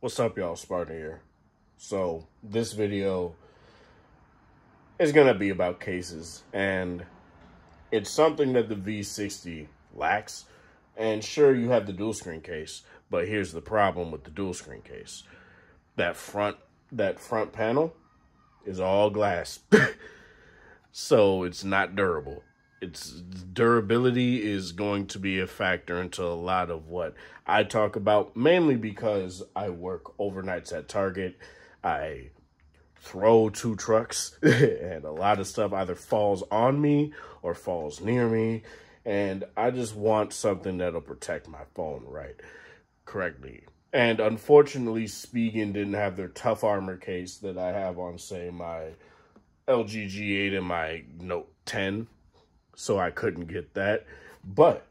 What's up, y'all? Spartan here. So this video is going to be about cases, and it's something that the V60 lacks. And sure, you have the dual screen case, but here's the problem with the dual screen case. That front panel is all glass. So it's not durable. Its durability is going to be a factor into a lot of what I talk about, mainly because I work overnights at Target. I throw 2 trucks and a lot of stuff either falls on me or falls near me. And I just want something that'll protect my phone correctly. And unfortunately, Spigen didn't have their tough armor case that I have on, say, my LG G8 and my Note 10. So I couldn't get that. But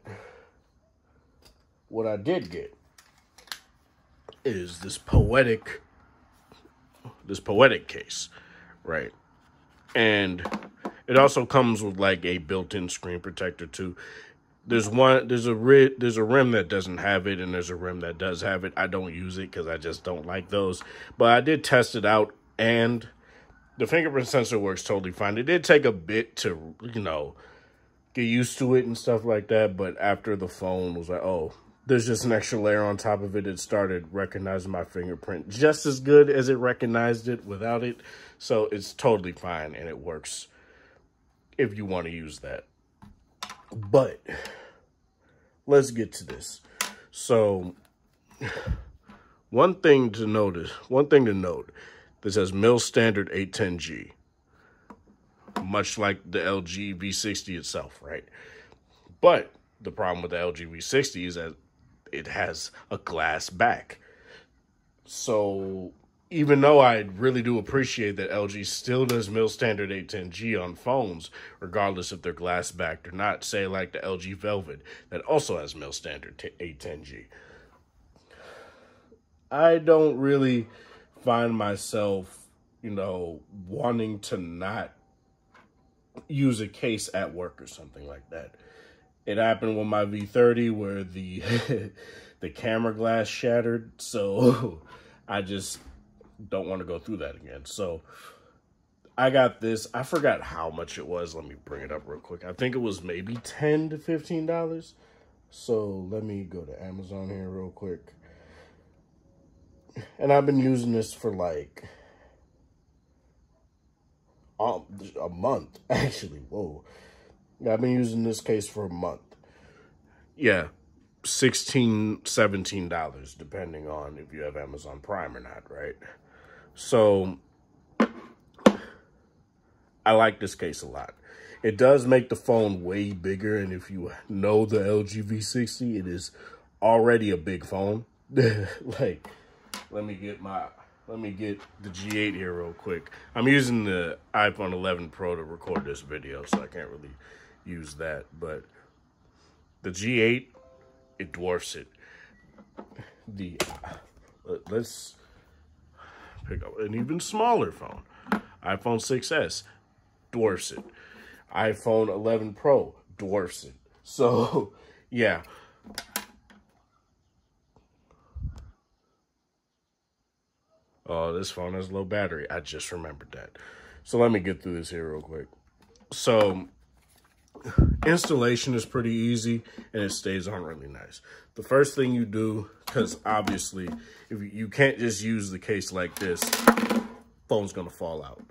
what I did get is this Poetic case, right? And it also comes with like a built-in screen protector too. There's a rim that doesn't have it, and there's a rim that does have it. I don't use it because I just don't like those. But I did test it out, and the fingerprint sensor works totally fine. It did take a bit to, get used to it and stuff like that. But after the phone was like, oh, there's just an extra layer on top of it, it started recognizing my fingerprint just as good as it recognized it without it. So it's totally fine, and it works if you want to use that. But let's get to this. So one thing to note, this has mil standard 810G, much like the LG V60 itself, right? But the problem with the LG V60 is that it has a glass back. So even though I really do appreciate that LG still does mil standard 810G on phones, regardless if they're glass backed or not, say like the LG Velvet that also has mil standard 810G. I don't really find myself, wanting to not use a case at work or something like that. It happened with my V30 where the the camera glass shattered, so I just don't want to go through that again. So I got this. I forgot how much it was. Let me bring it up real quick. I think it was maybe $10 to $15. So let me go to Amazon here real quick. And I've been using this for like a month, actually. Whoa. I've been using this case for a month. Yeah, $16, $17, depending on if you have Amazon Prime or not, right? So I like this case a lot. It does make the phone way bigger, and if you know the LG V60, it is already a big phone. Like, let me get the G8 here real quick. I'm using the iPhone 11 Pro to record this video, so I can't really use that. But the G8, it dwarfs it. Let's pick up an even smaller phone. iPhone 6s dwarfs it. iPhone 11 Pro dwarfs it. So, yeah. Oh, this phone has low battery. I just remembered that. So let me get through this here real quick. So installation is pretty easy, and it stays on really nice. The first thing you do, because obviously if you can't just use the case like this, phone's gonna fall out.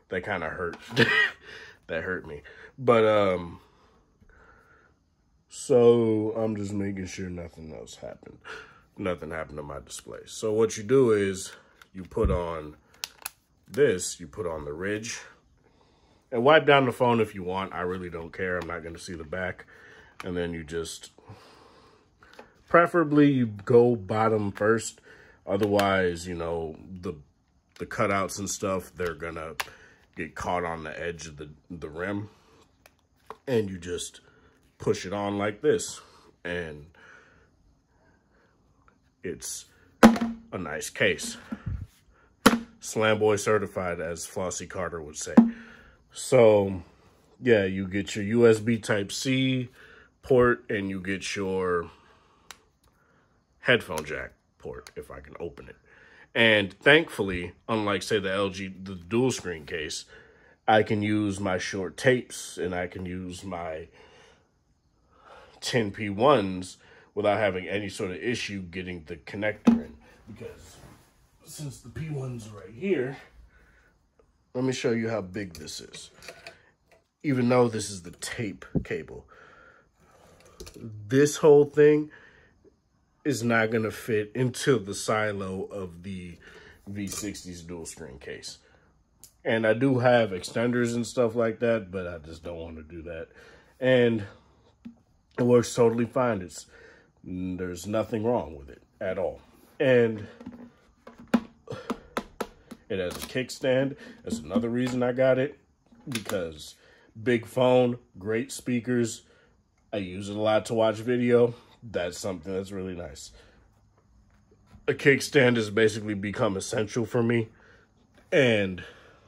That kind of hurt. That hurt me. But so I'm just making sure nothing else happened. Nothing happened to my display. So what you do is you put on this, you put on the ridge, and wipe down the phone if you want. I really don't care. I'm not going to see the back. And then you just, preferably you go bottom first. Otherwise, the cutouts and stuff, they're going to get caught on the edge of the rim. And you just push it on like this. And it's a nice case. Slamboy certified, as Flossie Carter would say. So yeah, you get your USB Type-C port, and you get your headphone jack port if I can open it. And thankfully, unlike, say, the dual screen case, I can use my short tapes and I can use my 10P1s without having any sort of issue getting the connector in. Because since the P1's right here, let me show you how big this is. Even though this is the tape cable, this whole thing is not going to fit into the silo of the V60's dual screen case. And I do have extenders and stuff like that, but I just don't want to do that. And it works totally fine. There's nothing wrong with it at all. And it has a kickstand. That's another reason I got it, because big phone, great speakers. I use it a lot to watch video. That's something that's really nice. A kickstand has basically become essential for me. And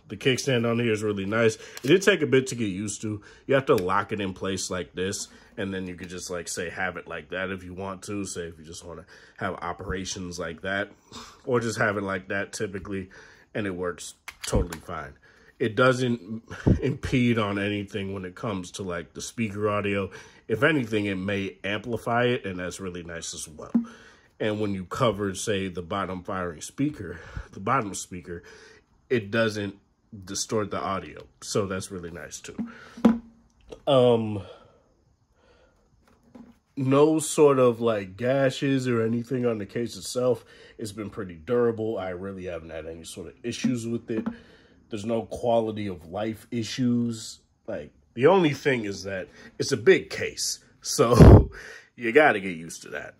the kickstand on here is really nice. It did take a bit to get used to. You have to lock it in place like this. And then you could just, like, say, have it like that if you want to. Say if you just want to have operations like that. Or just have it like that typically. And it works totally fine. It doesn't impede on anything when it comes to, like, the speaker audio. If anything, it may amplify it, and that's really nice as well. And when you cover, say, the bottom firing speaker, the bottom speaker, it doesn't distort the audio. So that's really nice too. No sort of like gashes or anything on the case itself. It's been pretty durable. I really haven't had any sort of issues with it. There's no quality of life issues. Like, the only thing is that it's a big case. So you got to get used to that.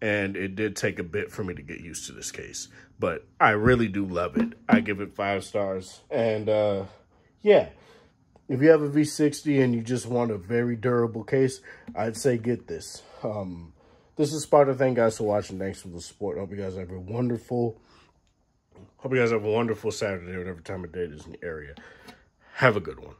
And it did take a bit for me to get used to this case. But I really do love it. I give it 5 stars. And yeah, if you have a V60 and you just want a very durable case, I'd say get this. This is Sparta. Thank you guys for watching. Thanks for the support. Hope you guys have a wonderful Saturday, whatever time of day it is in the area. Have a good one.